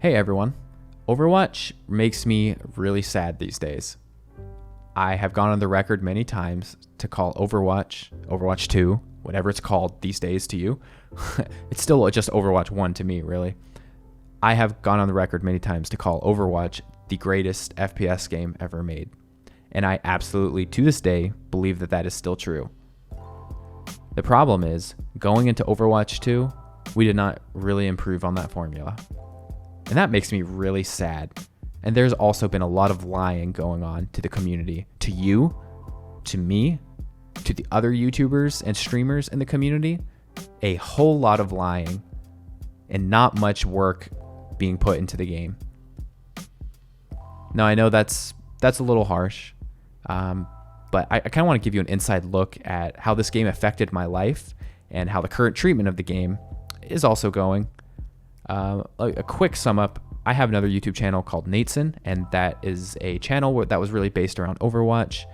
Hey everyone, Overwatch makes me really sad these days. I have gone on the record many times to call Overwatch 2, whatever it's called these days to you. It's still just Overwatch 1 to me, really. I have gone on the record many times to call Overwatch the greatest FPS game ever made. And I absolutely, to this day, believe that that is still true. The problem is, going into Overwatch 2, we did not really improve on that formula. And that makes me really sad. And there's also been a lot of lying going on to the community, to you, to me, to the other YouTubers and streamers in the community. A whole lot of lying and not much work being put into the game. Now, I know that's a little harsh, but I kind of want to give you an inside look at how this game affected my life and how the current treatment of the game is also going. A quick sum up, I have another YouTube channel called Nateson, and that is a channel that was really based around Overwatch,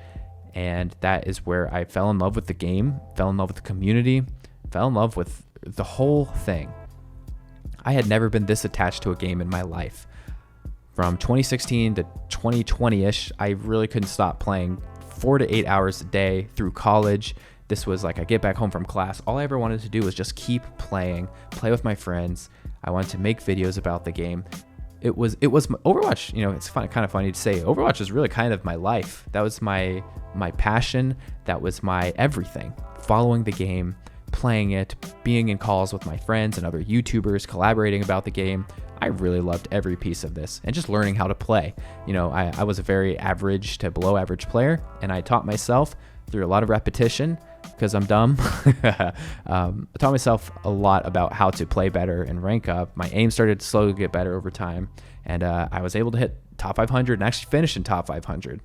and that is where I fell in love with the game, fell in love with the community, fell in love with the whole thing. I had never been this attached to a game in my life. From 2016 to 2020-ish, I really couldn't stop playing 4 to 8 hours a day through college. This was like I get back home from class. All I ever wanted to do was just keep playing, play with my friends. I wanted to make videos about the game. It was Overwatch. You know, it's kind of funny to say. Overwatch was really kind of my life. That was my passion. That was my everything. Following the game, playing it, being in calls with my friends and other YouTubers, collaborating about the game. I really loved every piece of this and just learning how to play. You know, I was a very average to below average player, and I taught myself through a lot of repetition because I'm dumb. I taught myself a lot about how to play better and rank up. My aim started to slowly get better over time, and I was able to hit top 500 and actually finish in top 500,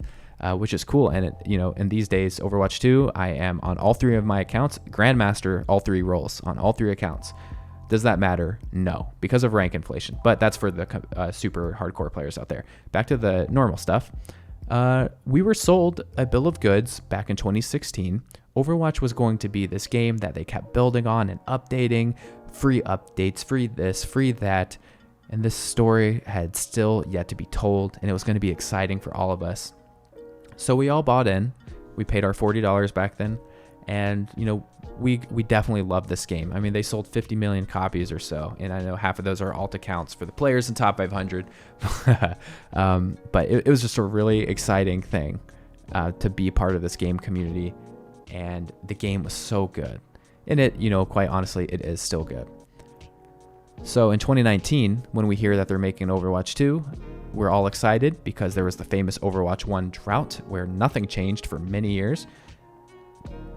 which is cool. And in these days, Overwatch 2, I am on all 3 of my accounts, Grandmaster, all 3 roles on all 3 accounts. Does that matter? No, because of rank inflation. But that's for the super hardcore players out there. Back to the normal stuff. We were sold a bill of goods back in 2016. Overwatch was going to be this game that they kept building on and updating, free updates, free this, free that. And this story had still yet to be told, and it was going to be exciting for all of us. So we all bought in. We paid our $40 back then. And, we definitely love this game. I mean, they sold 50 million copies or so, and I know half of those are alt accounts for the players in top 500. But it was just a really exciting thing to be part of this game community, and the game was so good. And it, quite honestly, it is still good. So in 2019, when we hear that they're making Overwatch 2, we're all excited because there was the famous Overwatch 1 drought where nothing changed for many years.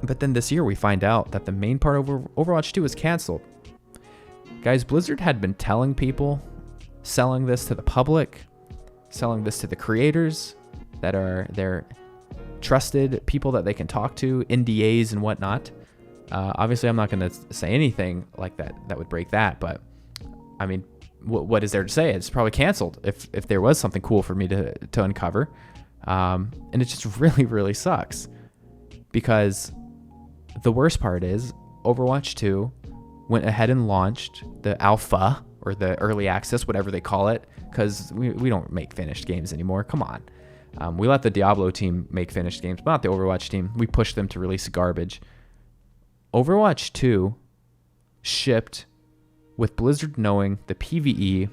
But then this year we find out that the main part of Overwatch 2 is canceled. Guys, Blizzard had been telling people, selling this to the public, selling this to the creators that are their trusted people that they can talk to, NDAs and whatnot. Obviously, I'm not going to say anything like that would break that, but I mean, what is there to say? It's probably canceled if there was something cool for me to uncover. And it just really, really sucks. Because the worst part is Overwatch 2 went ahead and launched the alpha or the early access, whatever they call it, because we don't make finished games anymore. Come on. We let the Diablo team make finished games, but not the Overwatch team. We pushed them to release garbage. Overwatch 2 shipped with Blizzard knowing the PvE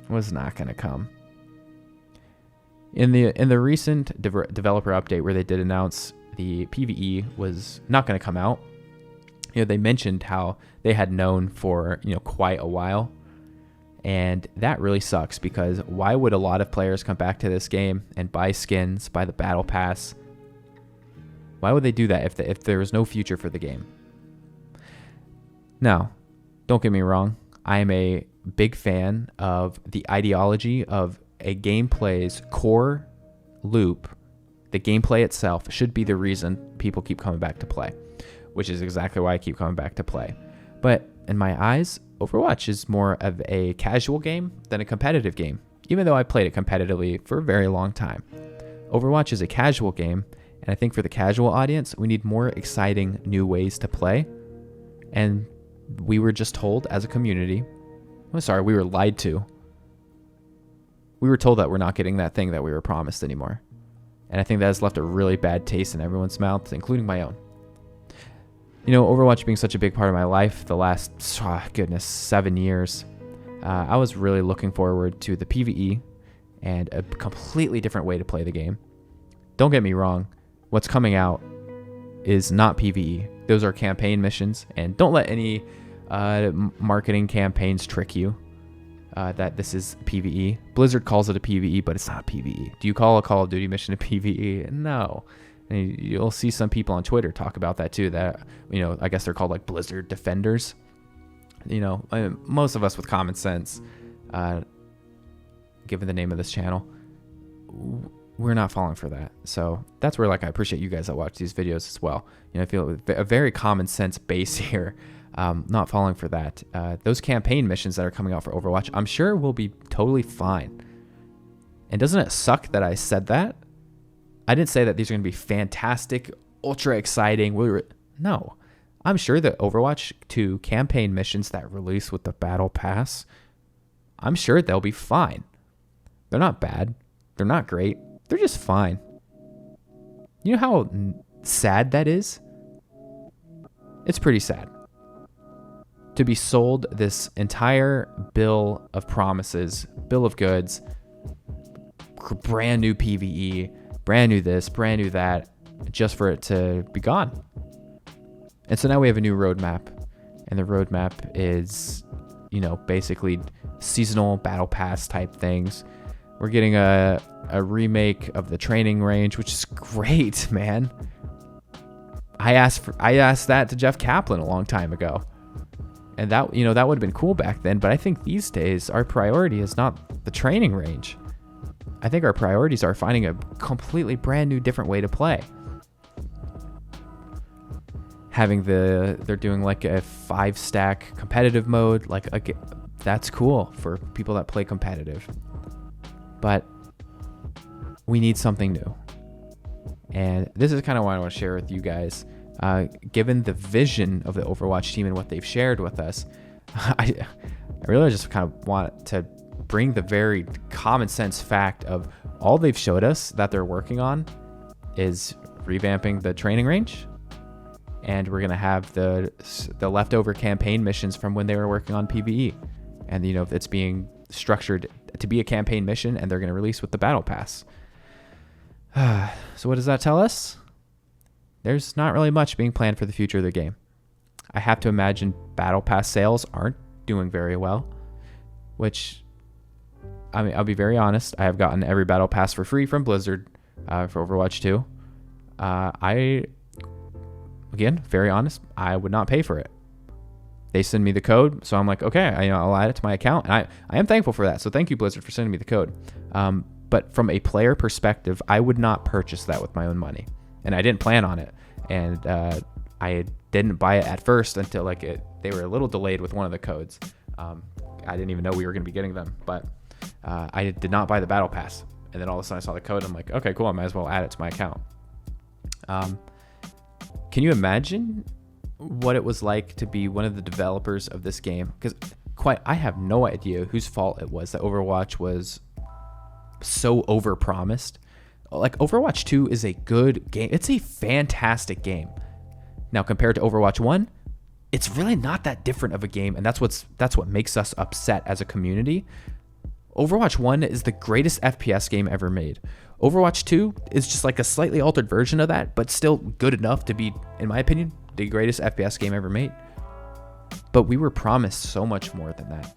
was not going to come. In the recent developer update where they did announce the PvE was not going to come out, they mentioned how they had known for quite a while, and that really sucks because why would a lot of players come back to this game and buy skins, buy the battle pass? Why would they do that if there was no future for the game? Now, don't get me wrong, I am a big fan of the ideology of a gameplay's core loop. The gameplay itself should be the reason people keep coming back to play, which is exactly why I keep coming back to play. But in my eyes, Overwatch is more of a casual game than a competitive game, even though I played it competitively for a very long time. Overwatch is a casual game, and I think for the casual audience, we need more exciting new ways to play. And we were just told as a community, we were lied to we were told that we're not getting that thing that we were promised anymore. And I think that has left a really bad taste in everyone's mouth, including my own. You know, Overwatch being such a big part of my life the last, 7 years, I was really looking forward to the PvE and a completely different way to play the game. Don't get me wrong, what's coming out is not PvE. Those are campaign missions, and don't let any marketing campaigns trick you that this is PvE. Blizzard calls it a PvE, but it's not PvE. Do you call a Call of Duty mission a PvE? No. And you'll see some people on Twitter talk about that too, that, you know, I guess they're called like Blizzard defenders. You know, most of us with common sense, given the name of this channel, we're not falling for that. So that's where, like, I appreciate you guys that watch these videos as well. You know, I feel a very common sense base here, not falling for that. Those campaign missions that are coming out for Overwatch, I'm sure will be totally fine. And doesn't it suck that I said that? I didn't say that these are going to be fantastic, ultra exciting. No, I'm sure that Overwatch 2 campaign missions that release with the Battle Pass, I'm sure they'll be fine. They're not bad. They're not great. They're just fine. You know how sad that is? It's pretty sad. To be sold this entire bill of promises, bill of goods, brand new PvE, brand new this, brand new that, just for it to be gone. And so now we have a new roadmap. And the roadmap is, you know, basically seasonal battle pass type things. We're getting a remake of the training range, which is great, man. I asked that to Jeff Kaplan a long time ago. And that, you know, that would have been cool back then, but I think these days our priority is not the training range. I think our priorities are finding a completely brand new different way to play. They're doing like a 5-stack competitive mode, that's cool for people that play competitive. But we need something new. And this is kind of what I want to share with you guys. Given the vision of the Overwatch team and what they've shared with us, I really just kind of want to bring the very common sense fact of all they've showed us that they're working on is revamping the training range. And we're going to have the leftover campaign missions from when they were working on PvE. And, you know, it's being structured to be a campaign mission, and they're going to release with the Battle Pass. So what does that tell us? There's not really much being planned for the future of the game. I have to imagine Battle Pass sales aren't doing very well, which, I mean, I'll be very honest. I have gotten every Battle Pass for free from Blizzard for Overwatch 2. Again, very honest, I would not pay for it. They send me the code, so I'm like, okay, I'll add it to my account, and I am thankful for that. So thank you, Blizzard, for sending me the code. But from a player perspective, I would not purchase that with my own money, and I didn't plan on it. And I didn't buy it at first until they were a little delayed with one of the codes. I didn't even know we were going to be getting them, but I did not buy the Battle Pass. And then all of a sudden I saw the code. I'm like, okay, cool. I might as well add it to my account. Can you imagine what it was like to be one of the developers of this game? Because I have no idea whose fault it was that Overwatch was so overpromised. Like, Overwatch 2 is a good game. It's a fantastic game. Now, compared to Overwatch 1, it's really not that different of a game, and that's what makes us upset as a community. Overwatch 1 is the greatest FPS game ever made. Overwatch 2 is just like a slightly altered version of that, but still good enough to be, in my opinion, the greatest FPS game ever made. But we were promised so much more than that.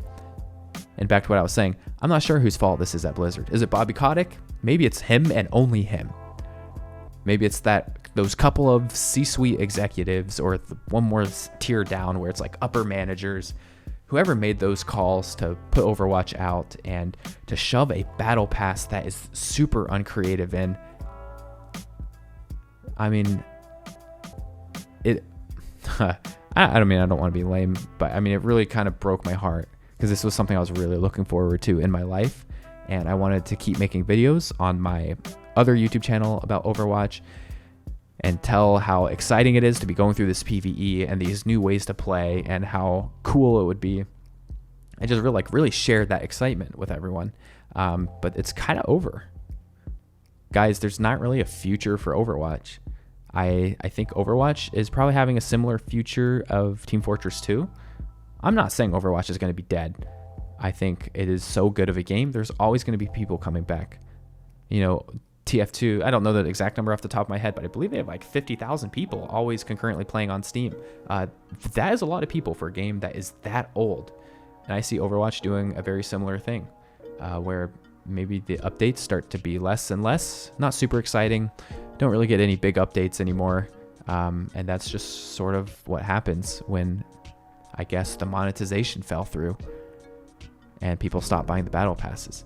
And back to what I was saying, I'm not sure whose fault this is at Blizzard. Is it Bobby Kotick? Maybe it's him and only him. Maybe it's those couple of C-suite executives, or one more tier down where it's like upper managers, whoever made those calls to put Overwatch out and to shove a battle pass that is super uncreative in. I mean, I don't want to be lame, but I mean, it really kind of broke my heart, because this was something I was really looking forward to in my life. And I wanted to keep making videos on my other YouTube channel about Overwatch and tell how exciting it is to be going through this PvE and these new ways to play and how cool it would be. I just really shared that excitement with everyone. but it's kind of over. Guys, there's not really a future for Overwatch. I think Overwatch is probably having a similar future of Team Fortress 2. I'm not saying Overwatch is going to be dead. I think it is so good of a game. There's always going to be people coming back. TF2, I don't know the exact number off the top of my head, but I believe they have like 50,000 people always concurrently playing on Steam. That is a lot of people for a game that is that old. And I see Overwatch doing a very similar thing, where maybe the updates start to be less and less, not super exciting, don't really get any big updates anymore. And that's just sort of what happens when, I guess, the monetization fell through and people stopped buying the battle passes.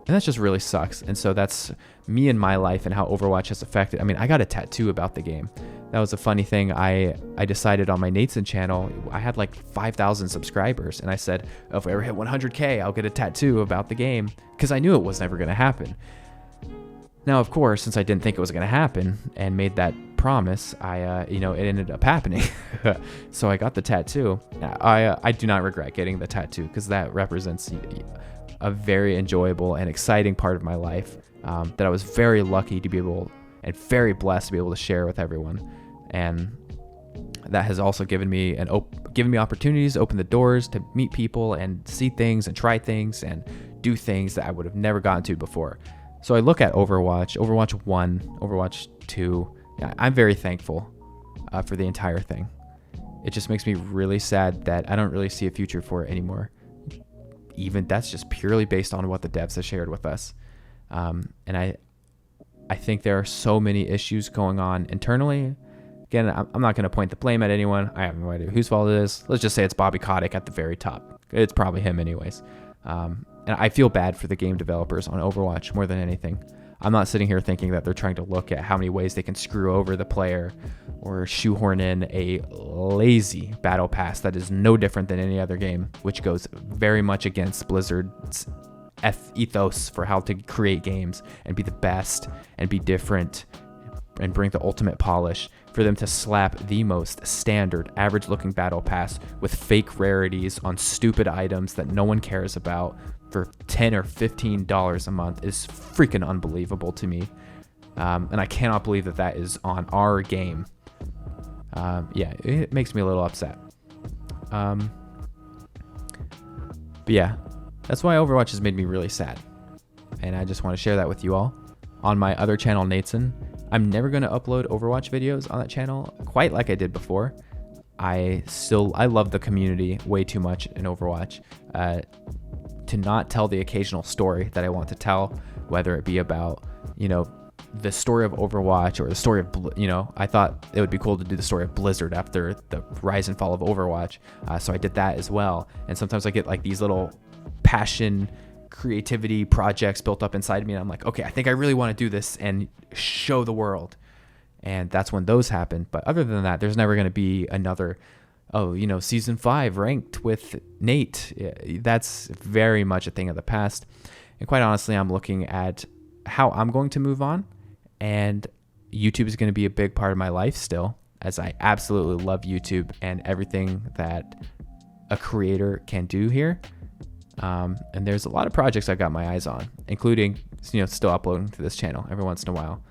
And that just really sucks. And so that's me and my life and how Overwatch has affected. I mean, I got a tattoo about the game. That was a funny thing. I decided on my Nathan channel, I had like 5,000 subscribers. And I said, oh, if I ever hit 100K, I'll get a tattoo about the game, because I knew it was never going to happen. Now, of course, since I didn't think it was going to happen and made that promise, it ended up happening. So I got the tattoo. I do not regret getting the tattoo, because that represents a very enjoyable and exciting part of my life, that I was very lucky to be able, and very blessed to be able to share with everyone. And that has also given me opportunities, open the doors to meet people and see things and try things and do things that I would have never gotten to before. So I look at Overwatch 1, Overwatch 2. I'm very thankful for the entire thing. It just makes me really sad that I don't really see a future for it anymore. Even that's just purely based on what the devs have shared with us. And I think there are so many issues going on internally. Again, I'm not going to point the blame at anyone. I have no idea whose fault it is. Let's just say it's Bobby Kotick at the very top. It's probably him anyways. And I feel bad for the game developers on Overwatch more than anything. I'm not sitting here thinking that they're trying to look at how many ways they can screw over the player or shoehorn in a lazy battle pass that is no different than any other game, which goes very much against Blizzard's ethos for how to create games and be the best and be different and bring the ultimate polish. For them to slap the most standard, average-looking battle pass with fake rarities on stupid items that no one cares about for $10 or $15 a month is freaking unbelievable to me. And I cannot believe that is on our game. It makes me a little upset. But yeah, that's why Overwatch has made me really sad. And I just want to share that with you all. On my other channel, Nathan, I'm never going to upload Overwatch videos on that channel quite like I did before. I love the community way too much in Overwatch to not tell the occasional story that I want to tell, whether it be about, the story of Overwatch or the story of, I thought it would be cool to do the story of Blizzard after the rise and fall of Overwatch. So I did that as well. And sometimes I get like these little passion, creativity projects built up inside of me, and I'm like, okay, I think I really want to do this and show the world. And that's when those happen. But other than that, there's never going to be another, season 5 ranked with Nate. That's very much a thing of the past. And quite honestly, I'm looking at how I'm going to move on, and YouTube is going to be a big part of my life still, as I absolutely love YouTube and everything that a creator can do here. And there's a lot of projects I got my eyes on, including, still uploading to this channel every once in a while.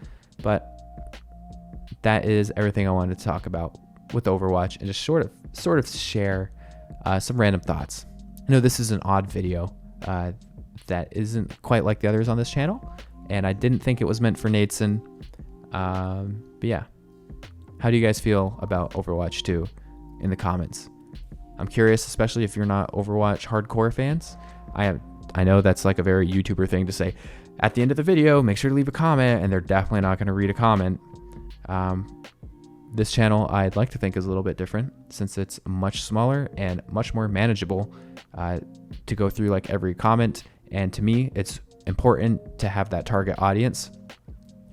But that is everything I wanted to talk about with Overwatch, and just sort of share some random thoughts. I know this is an odd video that isn't quite like the others on this channel, and I didn't think it was meant for Nateson. But yeah, how do you guys feel about Overwatch 2 in the comments? I'm curious, especially if you're not Overwatch hardcore fans. I know that's like a very YouTuber thing to say. At the end of the video, make sure to leave a comment, and they're definitely not going to read a comment. This channel, I'd like to think, is a little bit different, since it's much smaller and much more manageable to go through like every comment. And to me, it's important to have that target audience.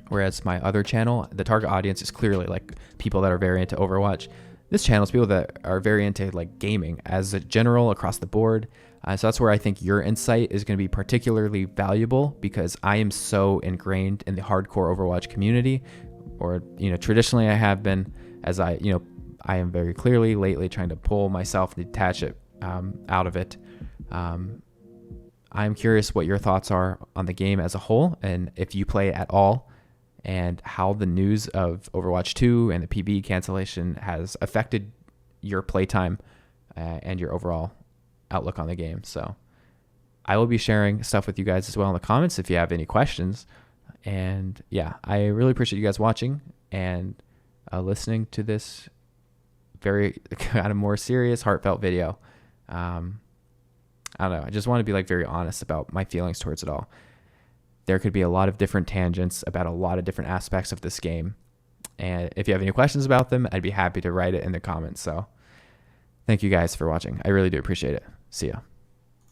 Whereas my other channel, the target audience is clearly like people that are very into Overwatch. This channel is people that are very into like gaming as a general across the board. So that's where I think your insight is going to be particularly valuable, because I am so ingrained in the hardcore Overwatch community, or, traditionally I have been, as I am very clearly lately trying to pull myself and detach it out of it. I'm curious what your thoughts are on the game as a whole, and if you play at all, and how the news of Overwatch 2 and the PB cancellation has affected your playtime and your overall outlook on the game. So I will be sharing stuff with you guys as well in the comments if you have any questions. And yeah, I really appreciate you guys watching and listening to this very kind of more serious, heartfelt video. I don't know. I just want to be like very honest about my feelings towards it all. There could be a lot of different tangents about a lot of different aspects of this game. And if you have any questions about them, I'd be happy to write it in the comments. So thank you guys for watching. I really do appreciate it. See ya.